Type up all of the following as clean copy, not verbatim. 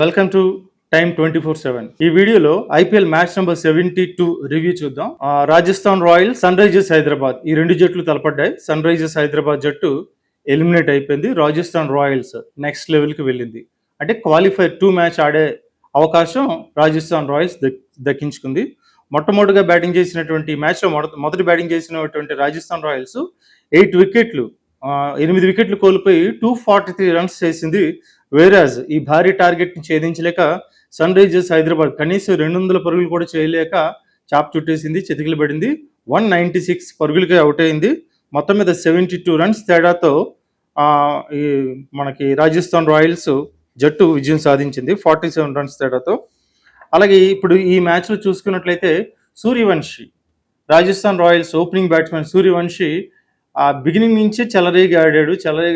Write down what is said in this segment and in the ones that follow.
Welcome to time 24/7. ఈ వీడియోలో IPL match number 72 review చూద్దాం. Rajasthan Royals, Sunrisers Hyderabad ఈ రెండు జట్లు తలపడ్డాయి. సన్ రైజర్స్ హైదరాబాద్ జట్టు ఎలిమినేట్ అయిపోయింది. రాజస్థాన్ రాయల్స్ నెక్స్ట్ లెవెల్కి వెళ్ళింది. అంటే క్వాలిఫైర్ 2 మ్యాచ్ ఆడే అవకాశం రాజస్థాన్ రాయల్స్ దక్కించుకుంది. మొట్టమొదటిగా బ్యాటింగ్ చేసినటువంటి మ్యాచ్లో మొదటి బ్యాటింగ్ చేసినటువంటి రాజస్థాన్ రాయల్స్ 8 వికెట్లు కోల్పోయి 243 రన్స్ చేసింది. వేరాజ్ ఈ భారీ టార్గెట్ని ఛేదించలేక సన్ రైజర్స్ హైదరాబాద్ కనీసం 200 పరుగులు కూడా చేయలేక చాప్ చుట్టేసింది, చితికిలు పడింది. 196 పరుగులకి అవుట్ అయింది. మొత్తం మీద 72 రన్స్ తేడాతో మనకి రాజస్థాన్ రాయల్స్ జట్టు విజయం సాధించింది 47 రన్స్ తేడాతో. అలాగే ఇప్పుడు ఈ మ్యాచ్లో చూసుకున్నట్లయితే Suryavanshi, Rajasthan Royals opening batsmen Suryavanshi beginning నుంచే చెలరేగి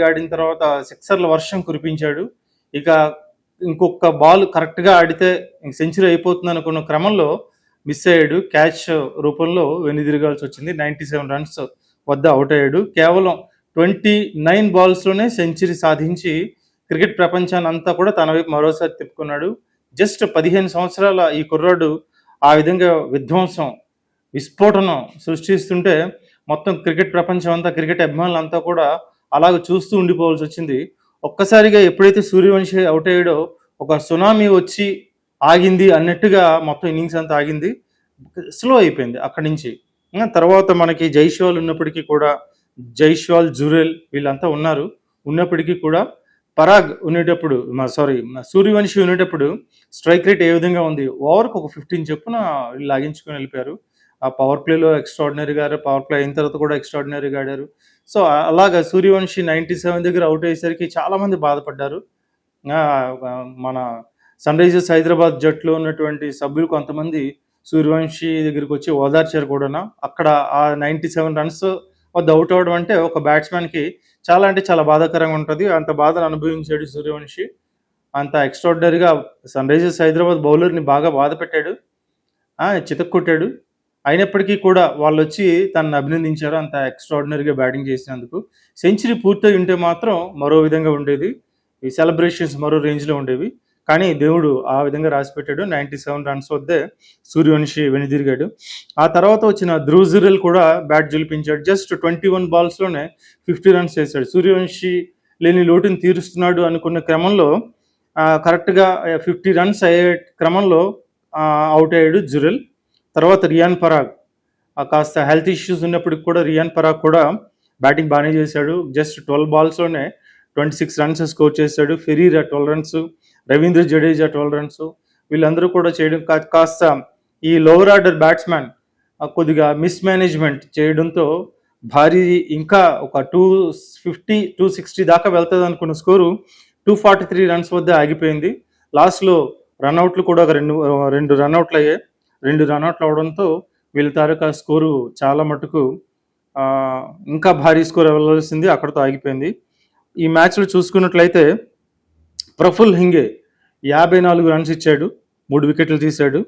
ఆడిన తర్వాత సిక్సర్ల వర్షం కురిపించాడు. ఇక ఇంకొక బాల్ కరెక్ట్గా ఆడితే సెంచరీ అయిపోతుంది అనుకున్న క్రమంలో మిస్ అయ్యాడు. క్యాచ్ రూపంలో వెనుదిరగాల్సి వచ్చింది. 97 రన్స్ వద్ద అవుట్ అయ్యాడు. కేవలం 29 బాల్స్లోనే సెంచరీ సాధించి క్రికెట్ ప్రపంచాన్ని అంతా కూడా తన వైపు మరోసారి తిప్పుకున్నాడు. జస్ట్ 15 సంవత్సరాల ఈ కుర్రాడు ఆ విధంగా విస్ఫోటనం సృష్టిస్తుంటే మొత్తం క్రికెట్ ప్రపంచం అంతా, క్రికెట్ అభిమానులంతా కూడా అలాగ చూస్తూ ఉండిపోవాల్సి వచ్చింది. ఒక్కసారిగా ఎప్పుడైతే సూర్యవంశీ అవుట్ అయ్యాడో ఒక సునామీ వచ్చి ఆగింది అన్నట్టుగా మొత్తం ఇన్నింగ్స్ అంతా ఆగింది, స్లో అయిపోయింది అక్కడి నుంచి. తర్వాత మనకి జైస్వాల్ ఉన్నప్పటికీ కూడా, జైస్వాల్, జురెల్ వీళ్ళంతా ఉన్నప్పటికీ కూడా పరాగ్ ఉండేటప్పుడు సూర్యవంశీ ఉండేటప్పుడు స్ట్రైక్ రేట్ ఏ విధంగా ఉంది, ఓవర్కి ఒక 15 చొప్పున లాగించుకొని వెళ్ళిపోయారు. ఆ పవర్ ప్లేలో ఎక్స్ట్రాడినరీగా ఆడారు, పవర్ ప్లే అయిన తర్వాత కూడా ఎక్స్ట్రాడినరీగా ఆడారు. సో అలాగా సూర్యవంశీ 97 దగ్గర అవుట్ అయ్యేసరికి చాలామంది బాధపడ్డారు. మన సన్ రైజర్స్ హైదరాబాద్ జట్టులో ఉన్నటువంటి సభ్యులు కొంతమంది సూర్యవంశీ దగ్గరికి వచ్చి ఓదార్చారు కూడా. అక్కడ ఆ 97 రన్స్ వద్ద అవుట్ అవ్వడం అంటే ఒక బ్యాట్స్మెన్కి చాలా బాధాకరంగా ఉంటుంది. అంత బాధను అనుభవించాడు సూర్యవంశీ. అంత ఎక్స్ట్రాడినరీగా సన్ రైజర్స్ హైదరాబాద్ బౌలర్ని బాగా బాధ పెట్టాడు, చితక్కొట్టాడు. అయినప్పటికీ కూడా వాళ్ళు వచ్చి తనను అభినందించారు అంత ఎక్స్ట్రాడినరీగా బ్యాటింగ్ చేసినందుకు. సెంచరీ పూర్తయి ఉంటే మాత్రం మరో విధంగా ఉండేది, ఈ సెలబ్రేషన్స్ మరో రేంజ్లో ఉండేవి. కానీ దేవుడు ఆ విధంగా రాసిపెట్టాడు. 97 రన్స్ వద్దే సూర్యవంశీ వెనుదిరిగాడు. ఆ తర్వాత వచ్చిన ధ్రువ్ జురెల్ కూడా బ్యాట్ జులిపించాడు. జస్ట్ 21 బాల్స్లోనే 50 రన్స్ చేశాడు. సూర్యవంశీ లేని లోటుని తీరుస్తున్నాడు అనుకున్న క్రమంలో కరెక్ట్గా 50 రన్స్ అయ్యే క్రమంలో అవుట్ అయ్యాడు జురెల్. తర్వాత రియాన్ పరాగ్ కాస్త హెల్త్ ఇష్యూస్ ఉన్నప్పటికి కూడా రియాన్ పరాగ్ కూడా బ్యాటింగ్ బాగానే చేశాడు. జస్ట్ 12 బాల్స్లోనే 26 రన్స్ స్కోర్ చేశాడు. Ferreira 12 runs, Ravindra Jadeja 12 runs, వీళ్ళందరూ కూడా చేయడం కాస్త ఈ లోవర్ ఆర్డర్ బ్యాట్స్మెన్ కొద్దిగా మిస్మేనేజ్మెంట్ చేయడంతో భారీ ఇంకా ఒక 250, 260 దాకా వెళ్తుంది అనుకున్న స్కోరు 243 రన్స్ వద్ద ఆగిపోయింది. లాస్ట్లో రన్అట్లు కూడా ఒక రెండు రన్అట్లు అయ్యాయి. 2 రన్అట్లు అవడంతో వీళ్ళ తాలూకా స్కోరు చాలా మటుకు ఇంకా భారీ స్కోర్ వెళ్ళాల్సింది, అక్కడితో ఆగిపోయింది. ఈ మ్యాచ్లో చూసుకున్నట్లయితే ప్రఫుల్ హింగే 54 రన్స్ ఇచ్చాడు, 3 వికెట్లు తీశాడు.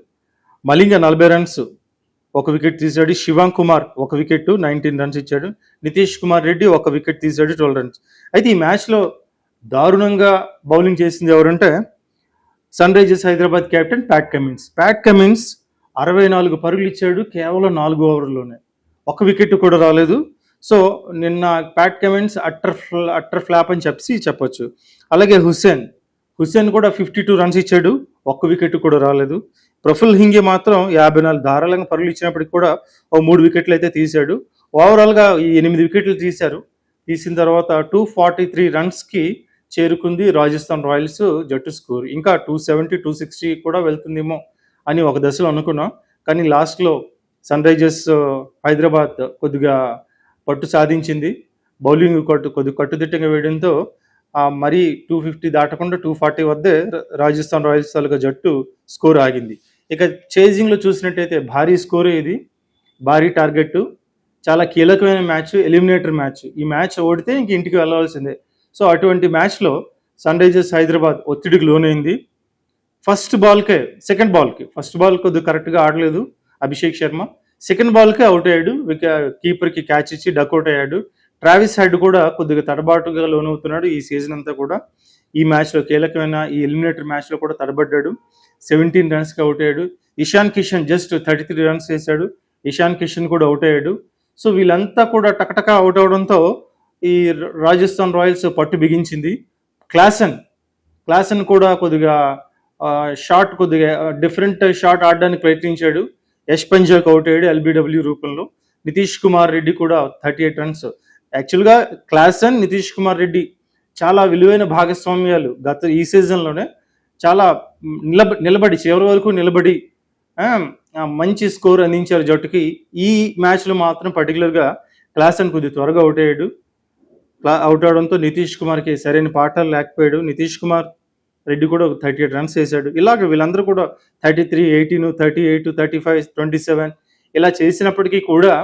మలింగ 40 రన్స్, 1 వికెట్ తీశాడు. శివాంగ్ కుమార్ 1 వికెట్, 19 రన్స్ ఇచ్చాడు. నితీష్ కుమార్ రెడ్డి 1 వికెట్ తీశాడు, 12 రన్స్. అయితే ఈ మ్యాచ్లో దారుణంగా బౌలింగ్ చేసింది ఎవరంటే Sunrisers Hyderabad captain Pat Cummins 64 పరుగులు ఇచ్చాడు కేవలం 4 ఓవర్లోనే, 1 వికెట్ కూడా రాలేదు. సో నిన్న ప్యాట్ కమిన్స్ అట్టర్ ఫ్లాప్ అని చెప్పొచ్చు. అలాగే హుస్సేన్ కూడా 52 రన్స్ ఇచ్చాడు, 1 వికెట్ కూడా రాలేదు. ప్రఫుల్ హింగే మాత్రం 54 ధారాళంగా పరుగులు ఇచ్చినప్పటికి కూడా 3 వికెట్లు అయితే తీశాడు. ఓవరాల్గా ఈ 8 వికెట్లు తీసిన తర్వాత 243 రన్స్కి చేరుకుంది రాజస్థాన్ రాయల్స్ జట్టు స్కోర్. ఇంకా 270, 260 కూడా వెళ్తుందేమో అని ఒక దశలో అనుకున్నాం. కానీ లాస్ట్లో సన్ రైజర్స్ హైదరాబాద్ కొద్దిగా పట్టు సాధించింది. బౌలింగ్ కొద్దిగా కట్టుదిట్టంగా వేయడంతో మరీ 250 దాటకుండా 240 వద్దే రాజస్థాన్ రాయల్స్ తాలూకా జట్టు స్కోర్ ఆగింది. ఇక చేజింగ్లో చూసినట్టయితే భారీ స్కోరే ఇది, భారీ టార్గెట్, చాలా కీలకమైన మ్యాచ్, ఎలిమినేటర్ మ్యాచ్. ఈ మ్యాచ్ ఓడితే ఇంక ఇంటికి వెళ్ళవలసిందే. సో అటువంటి మ్యాచ్లో సన్ రైజర్స్ హైదరాబాద్ ఒత్తిడికి లోనైంది. ఫస్ట్ బాల్ కొద్దిగా కరెక్ట్గా ఆడలేదు అభిషేక్ శర్మ. సెకండ్ బాల్కే అవుట్ అయ్యాడు, కీపర్కి క్యాచ్ ఇచ్చి డక్అవుట్ అయ్యాడు. ట్రావిస్ హెడ్ కూడా కొద్దిగా తడబాటుగా లోనవుతున్నాడు ఈ సీజన్ అంతా కూడా. ఈ మ్యాచ్లో కీలకమైన ఈ ఎలిమినేటర్ మ్యాచ్లో కూడా తడబడ్డాడు. 17 రన్స్కి అవుట్ అయ్యాడు. ఇషాన్ కిషన్ జస్ట్ 33 రన్స్ చేశాడు. ఇషాన్ కిషన్ కూడా అవుట్ అయ్యాడు. సో వీళ్ళంతా కూడా టకటక అవుట్ అవడంతో ఈ రాజస్థాన్ రాయల్స్ పట్టు బిగించింది. క్లాసన్ కూడా కొద్దిగా షాట్ కొద్దిగా డిఫరెంట్ షాట్ ఆడడానికి ప్రయత్నించాడు. యష్ పంజాక్ అవుట్ అయ్యాడు ఎల్బిడబ్ల్యూ రూపంలో. నితీష్ కుమార్ రెడ్డి కూడా 38 రన్స్. యాక్చువల్గా క్లాసన్, నితీష్ కుమార్ రెడ్డి చాలా విలువైన భాగస్వామ్యాలు ఈ సీజన్లోనే చాలా నిలబడి చివరి వరకు నిలబడి మంచి స్కోర్ అందించారు జట్టుకి. ఈ మ్యాచ్లో మాత్రం పర్టికులర్గా క్లాసన్ కొద్దిగా త్వరగా అవుట్ అయ్యాడు. అవుట్ అవడంతో నితీష్ కుమార్కి సరైన పాఠాలు లేకపోయాడు. నితీష్ కుమార్ రెడ్డి కూడా 38 రన్స్ వేశాడు. ఇలాగ వీళ్ళందరూ కూడా 33, 18, 38, 35, 27 ఇలా చేసినప్పటికీ కూడా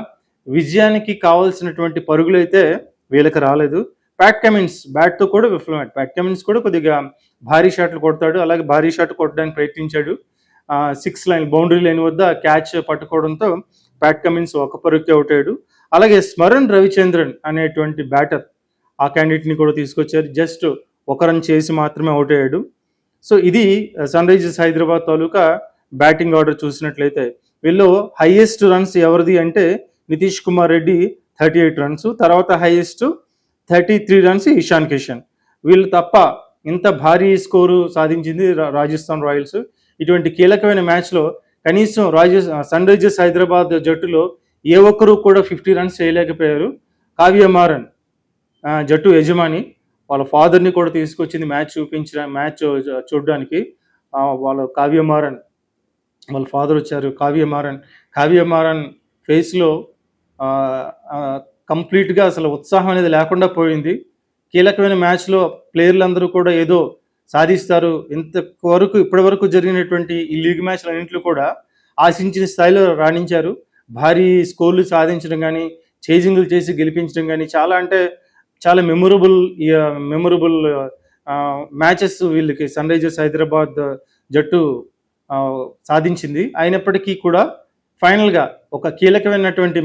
విజయానికి కావాల్సినటువంటి పరుగులు అయితే వీళ్ళకి రాలేదు. ప్యాట్ కమిన్స్ బ్యాట్తో కూడా విఫలమైంది. ప్యాట్ కమిన్స్ కూడా కొద్దిగా భారీ షాట్లు కొడతాడు. అలాగే భారీ షాట్ కొట్టడానికి ప్రయత్నించాడు. 6 లైన్ బౌండరీ లైన్ వద్ద క్యాచ్ పట్టుకోవడంతో ప్యాట్ కమిన్స్ ఒక పరుగుకి అవుట్ అయ్యాడు. అలాగే స్మరణ్ రవిచంద్రన్ అనేటువంటి బ్యాటర్ ఆ క్యాండిడేట్ని కూడా తీసుకొచ్చారు. జస్ట్ ఒక రన్ చేసి మాత్రమే అవుట్ అయ్యాడు. సో ఇది సన్ రైజర్స్ హైదరాబాద్ తాలూకా బ్యాటింగ్ ఆర్డర్ చూసినట్లయితే వీళ్ళు హైయెస్ట్ రన్స్ ఎవరిది అంటే నితీష్ కుమార్ రెడ్డి 38 రన్స్, తర్వాత హైయెస్ట్ 33 రన్స్ ఇషాన్ కిషన్. వీళ్ళు తప్ప ఇంత భారీ స్కోరు సాధించింది రాజస్థాన్ రాయల్స్. ఇటువంటి కీలకమైన మ్యాచ్లో కనీసం సన్ రైజర్స్ హైదరాబాద్ జట్టులో ఏ ఒక్కరూ కూడా 50 రన్స్ చేయలేకపోయారు. కావ్య మారన్ జట్టు యజమాని వాళ్ళ ఫాదర్ని కూడా తీసుకొచ్చింది మ్యాచ్ చూడడానికి. వాళ్ళ వాళ్ళ ఫాదర్ వచ్చారు. కావ్య మారన్ ఫేస్లో కంప్లీట్గా అసలు ఉత్సాహం అనేది లేకుండా పోయింది. కీలకమైన మ్యాచ్లో ప్లేయర్లందరూ కూడా ఏదో సాధిస్తారు. ఇప్పటి వరకు జరిగినటువంటి ఈ లీగ్ మ్యాచ్లు అన్నింటిలో కూడా ఆశించిన స్థాయిలో రాణించారు. భారీ స్కోర్లు సాధించడం కానీ, చేజింగ్లు చేసి గెలిపించడం కానీ చాలా మెమొరబుల్ మ్యాచెస్ వీళ్ళకి సన్ రైజర్స్ హైదరాబాద్ జట్టు సాధించింది. అయినప్పటికీ కూడా ఫైనల్గా ఒక కీలకమైనటువంటి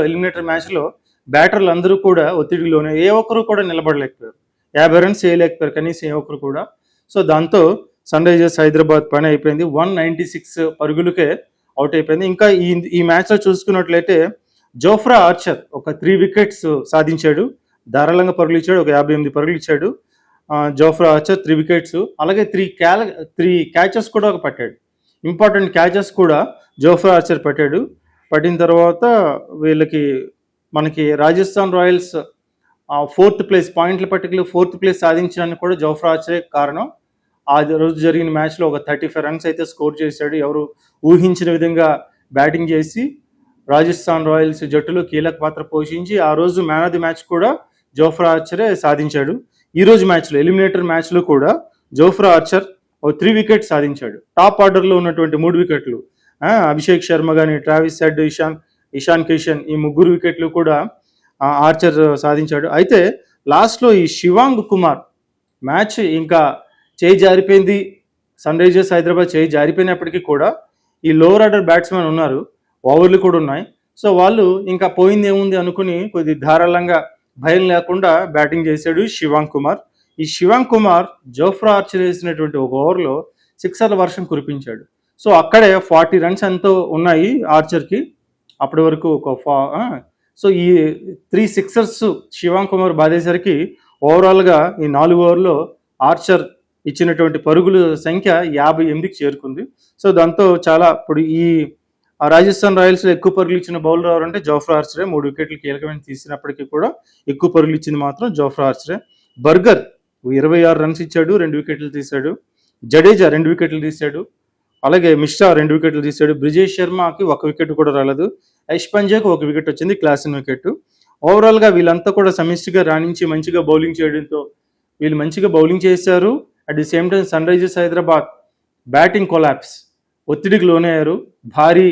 ఎలిమినేటర్ మ్యాచ్లో బ్యాటర్లు అందరూ కూడా ఒత్తిడిలోనే ఏ ఒక్కరు కూడా నిలబడలేకపోయారు. 50 రన్స్ చేయలేకపోయారు కనీసం ఏ ఒక్కరు కూడా. సో దాంతో సన్ రైజర్స్ హైదరాబాద్ పని అయిపోయింది. 196 పరుగులకే అవుట్ అయిపోయింది. ఇంకా ఈ మ్యాచ్లో చూసుకున్నట్లయితే జోఫ్రా ఆర్చర్ ఒక 3 వికెట్స్ సాధించాడు. ధారాళంగా పరుగులు ఇచ్చాడు. ఒక 58 పరుగులు ఇచ్చాడు జోఫ్రా ఆర్చర్, 3 వికెట్స్. అలాగే 3 క్యాచెస్ కూడా పట్టాడు. ఇంపార్టెంట్ క్యాచెస్ కూడా జోఫ్రా ఆర్చర్ పట్టిన తర్వాత మనకి రాజస్థాన్ రాయల్స్ 4th ప్లేస్ పాయింట్ల పట్టికలో 4th ప్లేస్ సాధించడానికి కూడా జోఫ్రా ఆర్చరే కారణం. ఆ రోజు జరిగిన మ్యాచ్లో ఒక 35 రన్స్ అయితే స్కోర్ చేశాడు. ఎవరు ఊహించిన విధంగా బ్యాటింగ్ చేసి రాజస్థాన్ రాయల్స్ జట్టులో కీలక పాత్ర పోషించి ఆ రోజు మ్యాన్ ఆఫ్ ది మ్యాచ్ కూడా జోఫ్రా ఆర్చరే సాధించాడు. ఈ రోజు మ్యాచ్లో ఎలిమినేటర్ మ్యాచ్లో కూడా జోఫ్రా ఆర్చర్ 3 వికెట్స్ సాధించాడు. టాప్ ఆర్డర్లో ఉన్నటువంటి 3 వికెట్లు అభిషేక్ శర్మ కానీ, ట్రావిస్ హెడ్, ఇషాన్ కిషన్ ఈ 3 వికెట్లు కూడా ఆర్చర్ సాధించాడు. అయితే లాస్ట్లో ఈ శివాంగ్ కుమార్ మ్యాచ్ ఇంకా చేయి జారిపోయింది. సన్ రైజర్స్ హైదరాబాద్ చేయి జారిపోయినప్పటికీ కూడా ఈ లోవర్ ఆర్డర్ బ్యాట్స్మెన్ ఉన్నారు, ఓవర్లు కూడా ఉన్నాయి. సో వాళ్ళు ఇంకా పోయింది ఏముంది అనుకుని కొద్ది ధారాళంగా భయం లేకుండా బ్యాటింగ్ చేశాడు శివాంగ్ కుమార్. ఈ శివాంగ్ కుమార్ జోఫ్రా ఆర్చర్ వేసినటువంటి ఒక ఓవర్లో 6 వర్షం కురిపించాడు. సో అక్కడే 40 రన్స్ ఎంతో ఉన్నాయి ఆర్చర్కి అప్పటి వరకు. సో ఈ 3 సిక్సర్స్ శివాంగ్ కుమార్ బాధేసరికి ఓవరాల్గా ఈ 4 ఓవర్లో ఆర్చర్ ఇచ్చినటువంటి పరుగుల సంఖ్య 58కి చేరుకుంది. సో దాంతో ఇప్పుడు ఈ రాజస్థాన్ రాయల్స్లో ఎక్కువ పరుగులు ఇచ్చిన బౌలర్ ఎవరంటే జోఫ్రా ఆర్చరే. 3 వికెట్లు కీలకమైన తీసినప్పటికీ కూడా ఎక్కువ పరుగులు ఇచ్చింది మాత్రం జోఫ్రా ఆర్చరే. బర్గర్ 26 రన్స్ ఇచ్చాడు, 2 వికెట్లు తీశాడు. జడేజా 2 వికెట్లు తీశాడు. అలాగే మిశ్రా 2 వికెట్లు తీశాడు. బ్రిజేష్ శర్మకి 1 వికెట్ కూడా రాలేదు. యష్ పంజాకు 1 వికెట్ వచ్చింది, క్లాసిన్ వికెట్. ఓవరాల్గా వీళ్ళంతా కూడా సమిష్టిగా రాణించి మంచిగా బౌలింగ్ చేయడంతో వీళ్ళు మంచిగా బౌలింగ్ చేశారు. At the same time Sunrisers Hyderabad batting collapse, ఒత్తిడికి లోనయ్యారు. భారీ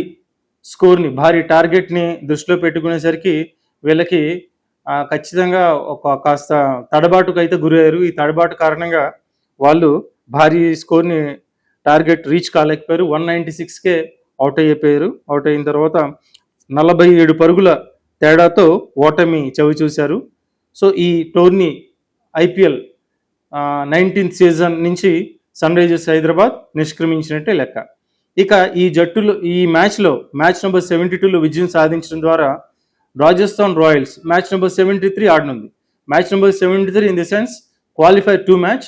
స్కోర్ని, భారీ టార్గెట్ని దృష్టిలో పెట్టుకునేసరికి వీళ్ళకి ఖచ్చితంగా కాస్త తడబాటుకు అయితే గురయ్యారు. ఈ తడబాటు కారణంగా వాళ్ళు భారీ స్కోర్ని టార్గెట్ రీచ్ కాలేకపోయారు. 196కే అవుట్ అయిపోయారు. అవుట్ అయిన తర్వాత 47 పరుగుల తేడాతో ఓటమి చవి చూశారు. సో ఈ టోర్నీ IPL 19th సీజన్ నుంచి సన్ రైజర్స్ హైదరాబాద్ నిష్క్రమించినట్టే లెక్క. ఇక ఈ జట్టులో ఈ మ్యాచ్ నెంబర్ 72లో విజయం సాధించడం ద్వారా రాజస్థాన్ రాయల్స్ మ్యాచ్ నెంబర్ 73 ఆడనుంది. Match number 73 in the sense qualifier 2 match,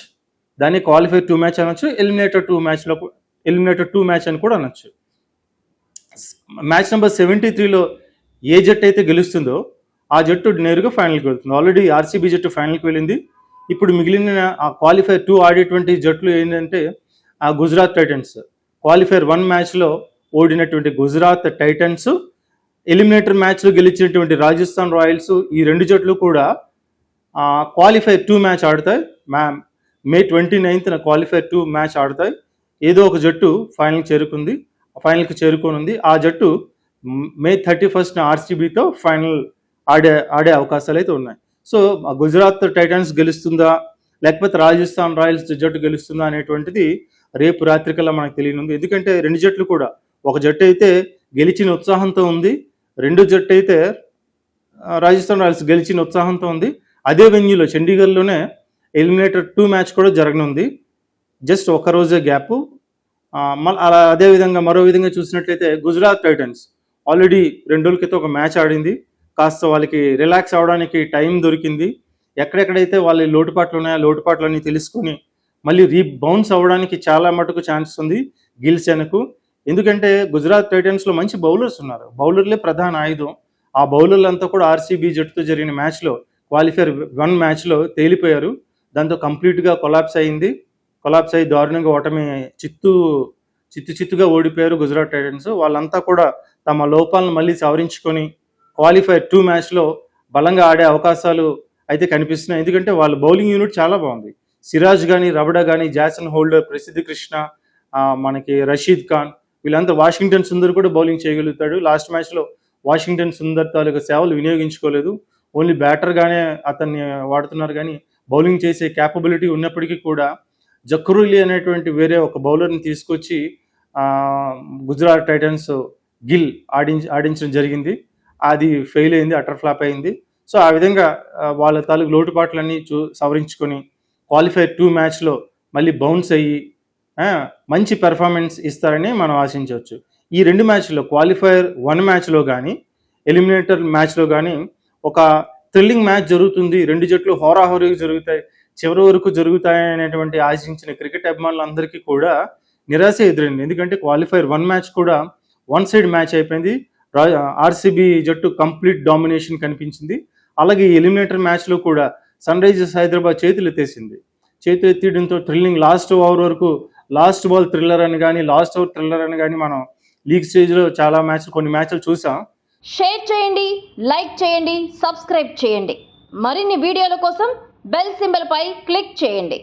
దాన్ని క్వాలిఫైర్ 2 మ్యాచ్ అనొచ్చు, ఎలిమినేటర్ 2 మ్యాచ్ అని కూడా అనొచ్చు. మ్యాచ్ నెంబర్ 73లో ఏ జట్టు అయితే గెలుస్తుందో ఆ జట్టు నేరుగా ఫైనల్కి వెళ్తుంది. ఆల్రెడీ ఆర్సీబీ జట్టు ఫైనల్కి వెళ్ళింది. ఇప్పుడు మిగిలిన ఆ క్వాలిఫైర్ 2 ఆడేటువంటి జట్లు ఏంటంటే ఆ గుజరాత్ టైటన్స్. క్వాలిఫైర్ 1 మ్యాచ్లో ఓడినటువంటి గుజరాత్ టైటన్స్, ఎలిమినేటర్ మ్యాచ్లో గెలిచినటువంటి రాజస్థాన్ రాయల్స్, ఈ 2 జట్లు కూడా క్వాలిఫైర్ 2 మ్యాచ్ ఆడతాయి. మే 29న క్వాలిఫైర్ 2 మ్యాచ్ ఆడతాయి. ఏదో ఒక జట్టు ఫైనల్కి చేరుకోనుంది. ఆ జట్టు మే 31న ఆర్సీబీతో ఫైనల్ ఆడే అవకాశాలు అయితే ఉన్నాయి. సో గుజరాత్ టైటన్స్ గెలుస్తుందా లేకపోతే రాజస్థాన్ రాయల్స్ జట్టు గెలుస్తుందా అనేటువంటిది రేపు రాత్రికల్లా మనకు తెలియనుంది. ఎందుకంటే 2 జట్లు కూడా, ఒక జట్టు అయితే గెలిచిన ఉత్సాహంతో ఉంది, 2 జట్టు అయితే రాజస్థాన్ రాయల్స్ గెలిచిన ఉత్సాహంతో ఉంది. అదే వెన్యూలో చండీగఢ్లోనే ఎలిమినేటర్ 2 మ్యాచ్ కూడా జరగనుంది. జస్ట్ ఒక రోజే గ్యాప్. అలా అదేవిధంగా మరో విధంగా చూసినట్లయితే గుజరాత్ టైటన్స్ ఆల్రెడీ 2 రోజుల క్రితం ఒక మ్యాచ్ ఆడింది. కాస్త వాళ్ళకి రిలాక్స్ అవడానికి టైం దొరికింది. ఎక్కడెక్కడైతే వాళ్ళ లోటుపాట్లు ఉన్నాయో లోటుపాట్లన్నీ తెలుసుకుని మళ్ళీ రీబౌన్స్ అవ్వడానికి చాలా మటుకు ఛాన్స్ ఉంది గిల్ సేనకు. ఎందుకంటే గుజరాత్ టైటన్స్లో మంచి బౌలర్స్ ఉన్నారు, బౌలర్లే ప్రధాన ఆయుధం. ఆ బౌలర్లంతా కూడా ఆర్సీబీ జట్టుతో జరిగిన మ్యాచ్లో క్వాలిఫైర్ 1 మ్యాచ్లో తేలిపోయారు. దాంతో కంప్లీట్గా కొలాప్స్ అయ్యి దారుణంగా ఓటమి చిత్తుగా ఓడిపోయారు గుజరాత్ టైటన్స్. వాళ్ళంతా కూడా తమ లోపాలను మళ్ళీ సవరించుకొని క్వాలిఫైర్ 2 మ్యాచ్లో బలంగా ఆడే అవకాశాలు అయితే కనిపిస్తున్నాయి. ఎందుకంటే వాళ్ళ బౌలింగ్ యూనిట్ చాలా బాగుంది. సిరాజ్ కానీ, రబడా కానీ, జాసన్ హోల్డర్, ప్రసిద్ధి కృష్ణ, మనకి రషీద్ ఖాన్, వీళ్ళంతా వాషింగ్టన్ సుందర్ కూడా బౌలింగ్ చేయగలుగుతాడు. లాస్ట్ మ్యాచ్లో వాషింగ్టన్ సుందర్ తాలూకా సేవలు వినియోగించుకోలేదు, ఓన్లీ బ్యాటర్గానే అతన్ని వాడుతున్నారు. కానీ బౌలింగ్ చేసే క్యాపబిలిటీ ఉన్నప్పటికీ కూడా జక్రూలి అనేటువంటి వేరే ఒక బౌలర్ని తీసుకొచ్చి గుజరాత్ టైటన్స్ గిల్ ఆడించడం జరిగింది. అది ఫెయిల్ అయింది, అటర్ ఫ్లాప్ అయింది. సో ఆ విధంగా వాళ్ళ తాలూకు లోటుపాట్లన్నీ సవరించుకొని క్వాలిఫైర్ 2 మ్యాచ్లో మళ్ళీ బౌన్స్ అయ్యి మంచి పెర్ఫార్మెన్స్ ఇస్తారని మనం ఆశించవచ్చు. ఈ 2 మ్యాచ్లో క్వాలిఫైర్ 1 మ్యాచ్లో కానీ ఎలిమినేటర్ మ్యాచ్లో కానీ ఒక థ్రిల్లింగ్ మ్యాచ్ జరుగుతుంది. 2 జట్లు హోరాహోరీగా జరుగుతాయి, చివరి వరకు జరుగుతాయి అనేటువంటి ఆశించిన క్రికెట్ అభిమానులందరికీ కూడా నిరాశ ఎదురైంది. ఎందుకంటే క్వాలిఫైర్ 1 మ్యాచ్ కూడా 1 సైడ్ మ్యాచ్ అయిపోయింది. ఆర్సీబీ జట్టు కంప్లీట్ డామినేషన్ కనిపించింది. అలాగే ఎలిమినేటర్ మ్యాచ్లో కూడా సన్ రైజర్స్ హైదరాబాద్ చేతులు ఎత్తేయడంతో థ్రిల్లింగ్ లాస్ట్ ఓవర్ వరకు లాస్ట్ బాల్ థ్రిల్లర్ అని కానీ లాస్ట్ ఓవర్ థ్రిల్లర్ అని కానీ మనం లీగ్ స్టేజ్లో కొన్ని మ్యాచ్లు చూసాం. షేర్ చేయండి, లైక్ చేయండి, సబ్స్క్రైబ్ చేయండి. మరిన్ని వీడియోల కోసం బెల్ సింబల్ పై క్లిక్ చేయండి.